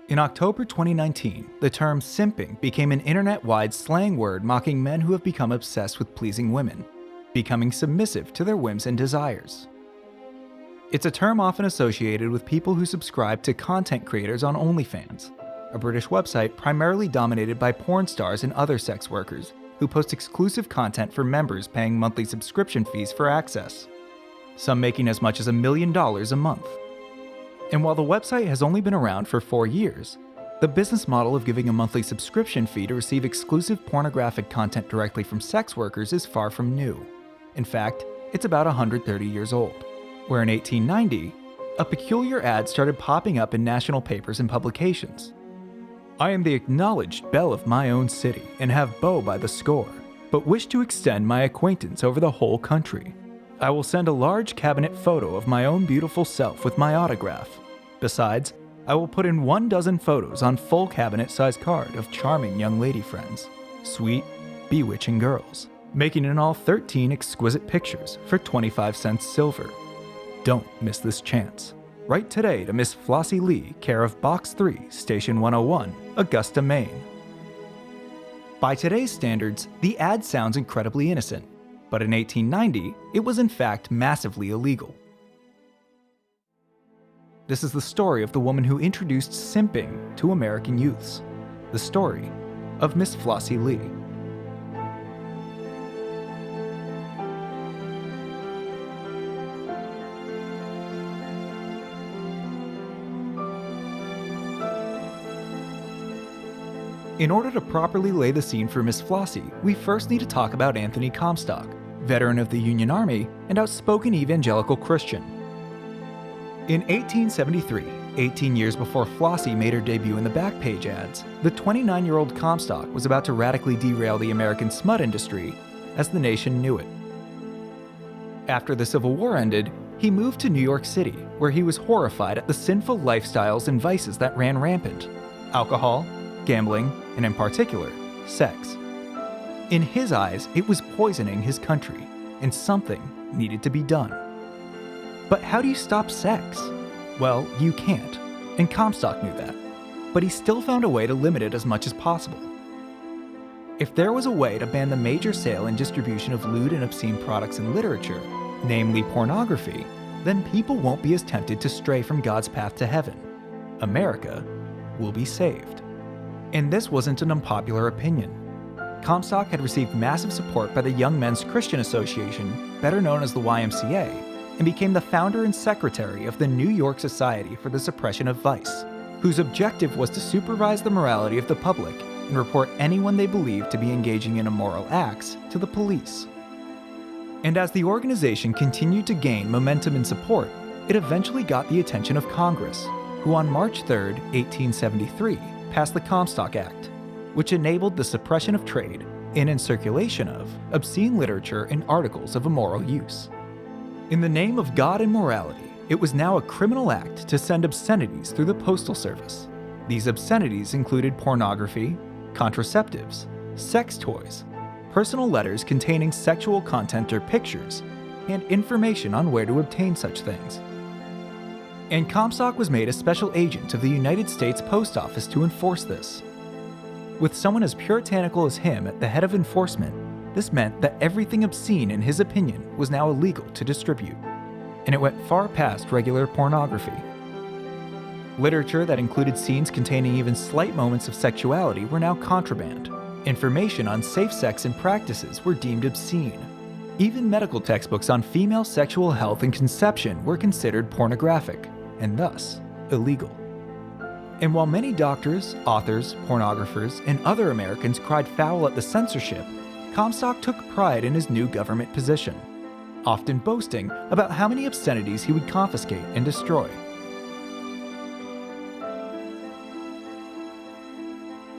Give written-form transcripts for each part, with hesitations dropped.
In October 2019, the term simping became an internet-wide slang word mocking men who have become obsessed with pleasing women, becoming submissive to their whims and desires. It's a term often associated with people who subscribe to content creators on Onlyfans, a British website primarily dominated by porn stars and other sex workers who post exclusive content for members paying monthly subscription fees for access, some making as much as $1 million a month. And while the website has only been around for 4 years, the business model of giving a monthly subscription fee to receive exclusive pornographic content directly from sex workers is far from new. In fact, it's about 130 years old, where in 1890, a peculiar ad started popping up in national papers and publications. I am the acknowledged belle of my own city and have beaux by the score, but wish to extend my acquaintance over the whole country. I will send a large cabinet photo of my own beautiful self with my autograph. Besides, I will put in 12 photos on full cabinet-sized card of charming young lady friends, sweet, bewitching girls, making in all 13 exquisite pictures for 25 cents silver. Don't miss this chance. Write today to Miss Flossie Lee, care of Box 3, Station 101, Augusta, Maine. By today's standards, the ad sounds incredibly innocent, but in 1890, it was in fact massively illegal. This is the story of the woman who introduced simping to American youths. The story of Miss Flossie Lee. In order to properly lay the scene for Miss Flossie, we first need to talk about Anthony Comstock, veteran of the Union Army and outspoken evangelical Christian. In 1873, 18 years before Flossie made her debut in the Backpage ads, the 29-year-old Comstock was about to radically derail the American smut industry as the nation knew it. After the Civil War ended, he moved to New York City, where he was horrified at the sinful lifestyles and vices that ran rampant: alcohol, gambling, and in particular, sex. In his eyes, it was poisoning his country, and something needed to be done. But how do you stop sex? Well, you can't, and Comstock knew that, but he still found a way to limit it as much as possible. If there was a way to ban the major sale and distribution of lewd and obscene products and literature, namely pornography, then people won't be as tempted to stray from God's path to heaven. America will be saved. And this wasn't an unpopular opinion. Comstock had received massive support by the Young Men's Christian Association, better known as the YMCA, and became the founder and secretary of the New York Society for the Suppression of Vice, whose objective was to supervise the morality of the public and report anyone they believed to be engaging in immoral acts to the police. And as the organization continued to gain momentum and support, it eventually got the attention of Congress, who on March 3, 1873, passed the Comstock Act, which enabled the suppression of trade in and circulation of obscene literature and articles of immoral use. In the name of God and morality, it was now a criminal act to send obscenities through the postal service. These obscenities included pornography, contraceptives, sex toys, personal letters containing sexual content or pictures, and information on where to obtain such things. And Comstock was made a special agent of the United States Post Office to enforce this. With someone as puritanical as him at the head of enforcement, this meant that everything obscene in his opinion was now illegal to distribute, and it went far past regular pornography. Literature that included scenes containing even slight moments of sexuality were now contraband. Information on safe sex and practices were deemed obscene. Even medical textbooks on female sexual health and conception were considered pornographic, and thus illegal. And while many doctors, authors, pornographers, and other Americans cried foul at the censorship, Comstock took pride in his new government position, often boasting about how many obscenities he would confiscate and destroy.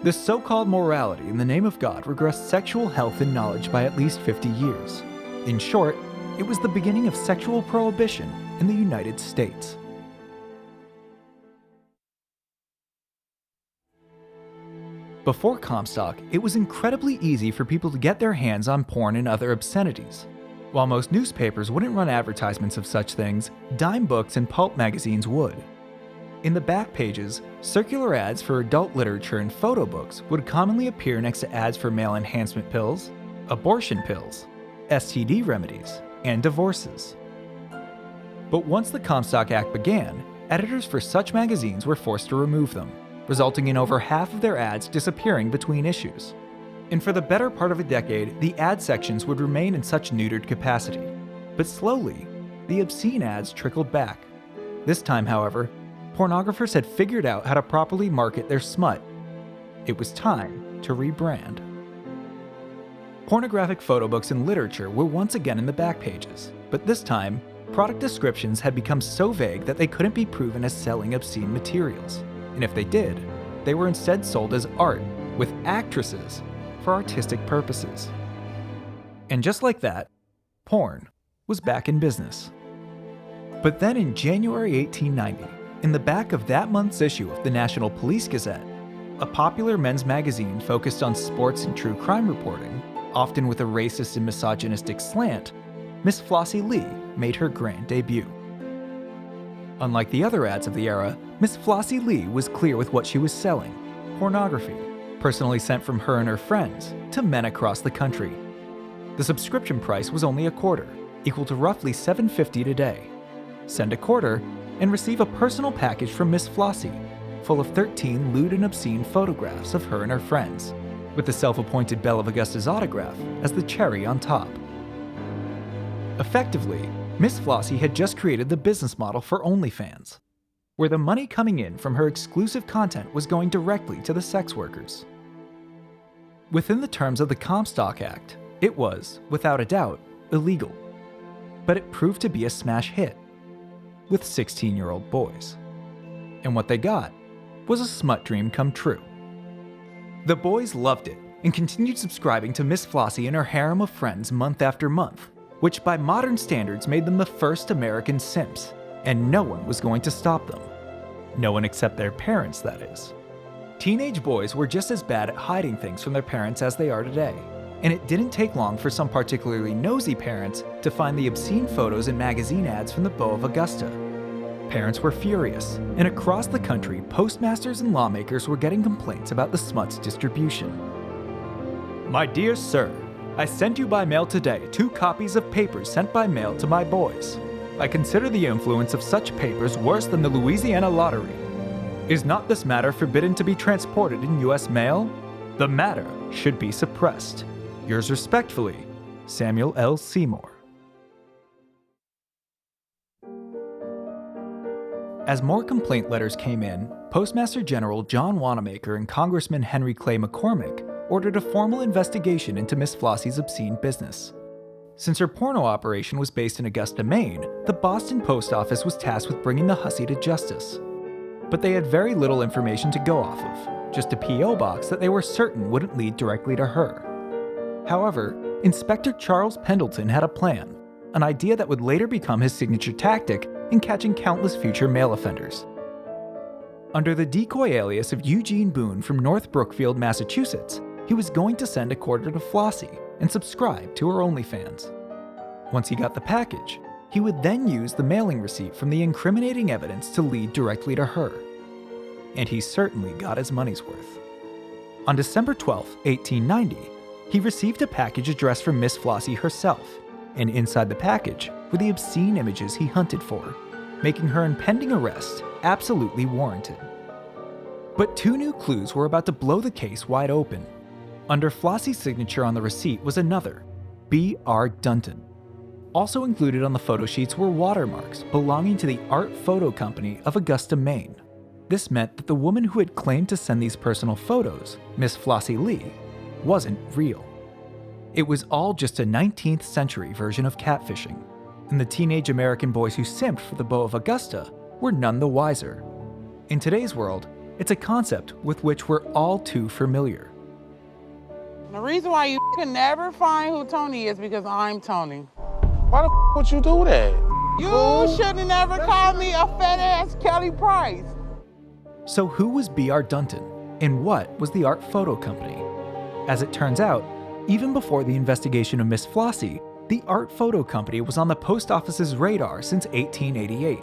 This so-called morality in the name of God regressed sexual health and knowledge by at least 50 years. In short, it was the beginning of sexual prohibition in the United States. Before Comstock, it was incredibly easy for people to get their hands on porn and other obscenities. While most newspapers wouldn't run advertisements of such things, dime books and pulp magazines would. In the back pages, circular ads for adult literature and photo books would commonly appear next to ads for male enhancement pills, abortion pills, STD remedies, and divorces. But once the Comstock Act began, editors for such magazines were forced to remove them, resulting in over half of their ads disappearing between issues. And for the better part of a decade, the ad sections would remain in such neutered capacity. But slowly, the obscene ads trickled back. This time, however, pornographers had figured out how to properly market their smut. It was time to rebrand. Pornographic photo books and literature were once again in the back pages, but this time, product descriptions had become so vague that they couldn't be proven as selling obscene materials. And if they did, they were instead sold as art, with actresses, for artistic purposes. And just like that, porn was back in business. But then in January 1890, in the back of that month's issue of the National Police Gazette, a popular men's magazine focused on sports and true crime reporting, often with a racist and misogynistic slant, Miss Flossie Lee made her grand debut. Unlike the other ads of the era, Miss Flossie Lee was clear with what she was selling: pornography, personally sent from her and her friends to men across the country. The subscription price was only a quarter, equal to roughly $7.50 today. Send a quarter and receive a personal package from Miss Flossie, full of 13 lewd and obscene photographs of her and her friends, with the self-appointed Belle of Augusta's autograph as the cherry on top. Effectively, Miss Flossie had just created the business model for Onlyfans, where the money coming in from her exclusive content was going directly to the sex workers. Within the terms of the Comstock Act, it was, without a doubt, illegal. But it proved to be a smash hit, with 16-year-old boys. And what they got was a smut dream come true. The boys loved it and continued subscribing to Miss Flossie and her harem of friends month after month, which by modern standards made them the first American Simps, and no one was going to stop them. No one except their parents, that is. Teenage boys were just as bad at hiding things from their parents as they are today, and it didn't take long for some particularly nosy parents to find the obscene photos and magazine ads from the Beau of Augusta. Parents were furious, and across the country, postmasters and lawmakers were getting complaints about the smut's distribution. My dear sir, I sent you by mail today 2 copies of papers sent by mail to my boys. I consider the influence of such papers worse than the Louisiana lottery. Is not this matter forbidden to be transported in U.S. mail? The matter should be suppressed. Yours respectfully, Samuel L. Seymour. As more complaint letters came in, Postmaster General John Wanamaker and Congressman Henry Clay McCormick ordered a formal investigation into Miss Flossie's obscene business. Since her porno operation was based in Augusta, Maine, the Boston Post Office was tasked with bringing the hussy to justice. But they had very little information to go off of, just a P.O. box that they were certain wouldn't lead directly to her. However, Inspector Charles Pendleton had a plan, an idea that would later become his signature tactic in catching countless future male offenders. Under the decoy alias of Eugene Boone from North Brookfield, Massachusetts, he was going to send a quarter to Flossie and subscribe to her Onlyfans. Once he got the package, he would then use the mailing receipt from the incriminating evidence to lead directly to her. And he certainly got his money's worth. On December 12, 1890, he received a package addressed from Miss Flossie herself, and inside the package were the obscene images he hunted for, making her impending arrest absolutely warranted. But 2 new clues were about to blow the case wide open. Under Flossie's signature on the receipt was another, B.R. Dunton. Also included on the photo sheets were watermarks belonging to the Art Photo Company of Augusta, Maine. This meant that the woman who had claimed to send these personal photos, Miss Flossie Lee, wasn't real. It was all just a 19th century version of catfishing, and the teenage American boys who simped for the Beau of Augusta were none the wiser. In today's world, it's a concept with which we're all too familiar. The reason why you can never find who Tony is because I'm Tony. Why the would you do that? You should have never called me a fat-ass Kelly Price. So who was B.R. Dunton, and what was the Art Photo Company? As it turns out, even before the investigation of Miss Flossie, the Art Photo Company was on the post office's radar since 1888.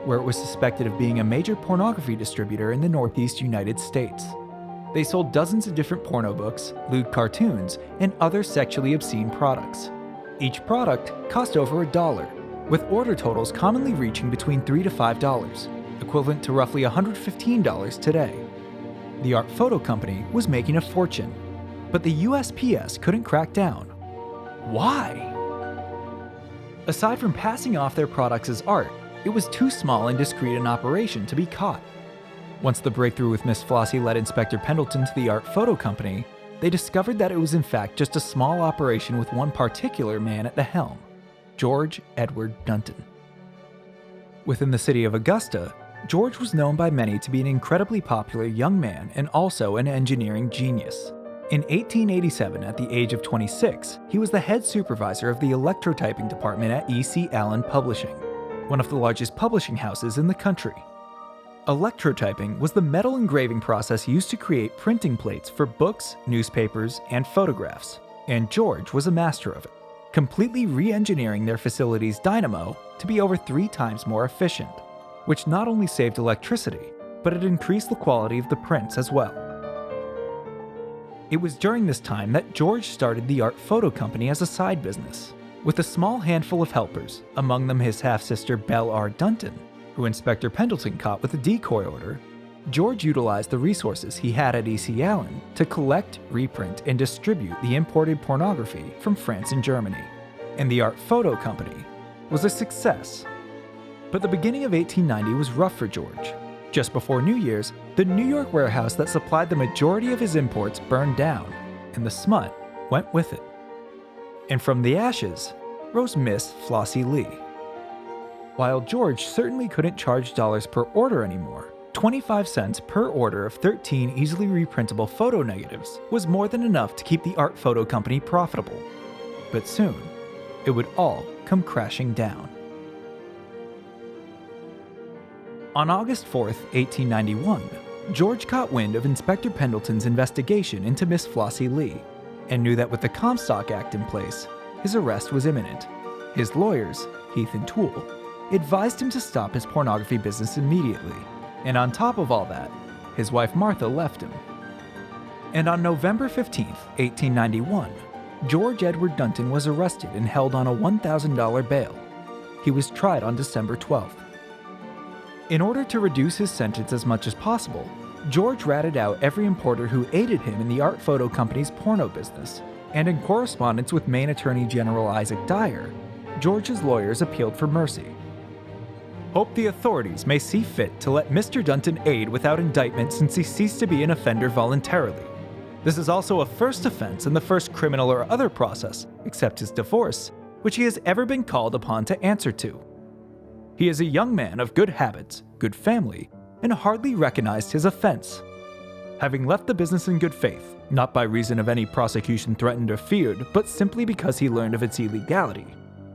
where it was suspected of being a major pornography distributor in the Northeast United States. They sold dozens of different porno books, lewd cartoons, and other sexually obscene products. Each product cost over $1, with order totals commonly reaching between $3 to $5, equivalent to roughly $115 today. The art photo company was making a fortune, but the USPS couldn't crack down. Why? Aside from passing off their products as art, it was too small and discreet an operation to be caught. Once the breakthrough with Miss Flossie led Inspector Pendleton to the art photo company, they discovered that it was in fact just a small operation with one particular man at the helm, George Edward Dunton. Within the city of Augusta, George was known by many to be an incredibly popular young man and also an engineering genius. In 1887, at the age of 26, he was the head supervisor of the electrotyping department at E.C. Allen Publishing, one of the largest publishing houses in the country. Electrotyping was the metal engraving process used to create printing plates for books, newspapers, and photographs, and George was a master of it, completely re-engineering their facility's dynamo to be over 3 times more efficient, which not only saved electricity, but it increased the quality of the prints as well. It was during this time that George started the art photo company as a side business, with a small handful of helpers, among them his half-sister Belle R. Dunton, who Inspector Pendleton caught with a decoy order. George utilized the resources he had at E.C. Allen to collect, reprint, and distribute the imported pornography from France and Germany, and the art photo company was a success. But the beginning of 1890 was rough for George. Just before New Year's, the New York warehouse that supplied the majority of his imports burned down, and the smut went with it. And from the ashes rose Miss Flossie Lee. While George certainly couldn't charge dollars per order anymore, 25 cents per order of 13 easily reprintable photo negatives was more than enough to keep the art photo company profitable. But soon, it would all come crashing down. On August 4th, 1891, George caught wind of Inspector Pendleton's investigation into Miss Flossie Lee and knew that with the Comstock Act in place, his arrest was imminent. His lawyers, Heath and Toole, advised him to stop his pornography business immediately, and on top of all that, his wife Martha left him. And on November 15th, 1891, George Edward Dunton was arrested and held on a $1,000 bail. He was tried on December 12th. In order to reduce his sentence as much as possible, George ratted out every importer who aided him in the art photo company's porno business, and in correspondence with Maine Attorney General Isaac Dyer, George's lawyers appealed for mercy. Hope the authorities may see fit to let Mr. Dunton aid without indictment since he ceased to be an offender voluntarily. This is also a first offense in the first criminal or other process, except his divorce, which he has ever been called upon to answer to. He is a young man of good habits, good family, and hardly recognized his offense. Having left the business in good faith, not by reason of any prosecution threatened or feared, but simply because he learned of its illegality,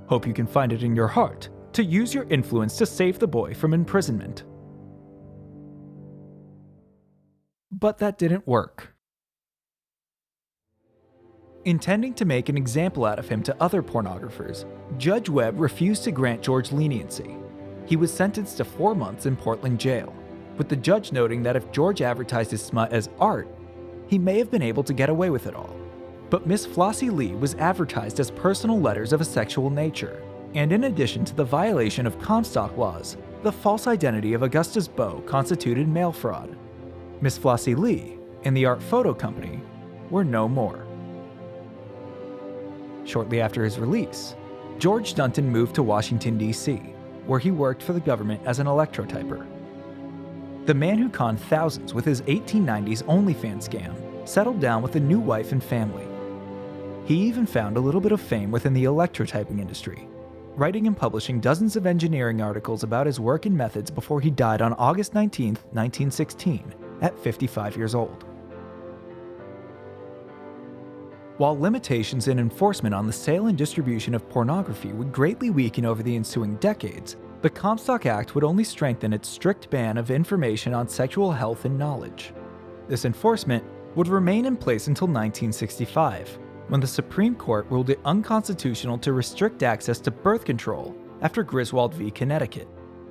hope you can find it in your heart to use your influence to save the boy from imprisonment. But that didn't work. Intending to make an example out of him to other pornographers, Judge Webb refused to grant George leniency. He was sentenced to 4 months in Portland jail, with the judge noting that if George advertised his smut as art, he may have been able to get away with it all. But Miss Flossie Lee was advertised as personal letters of a sexual nature, and in addition to the violation of Comstock laws, the false identity of Augusta's beau constituted mail fraud. Miss Flossie Lee and the art photo company were no more. Shortly after his release, George Dunton moved to Washington, D.C., where he worked for the government as an electrotyper. The man who conned thousands with his 1890s Onlyfans scam settled down with a new wife and family. He even found a little bit of fame within the electrotyping industry, writing and publishing dozens of engineering articles about his work and methods before he died on August 19, 1916, at 55 years old. While limitations and enforcement on the sale and distribution of pornography would greatly weaken over the ensuing decades, the Comstock Act would only strengthen its strict ban of information on sexual health and knowledge. This enforcement would remain in place until 1965, when the Supreme Court ruled it unconstitutional to restrict access to birth control after Griswold v. Connecticut.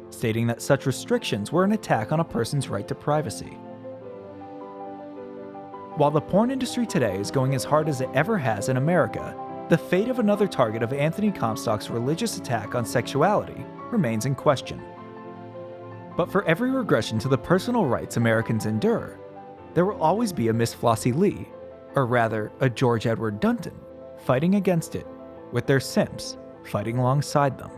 stating that such restrictions were an attack on a person's right to privacy. While the porn industry today is going as hard as it ever has in America, the fate of another target of Anthony Comstock's religious attack on sexuality remains in question. But for every regression to the personal rights Americans endure, there will always be a Miss Flossie Lee, or rather, a George Edward Dunton, fighting against it, with their simps fighting alongside them.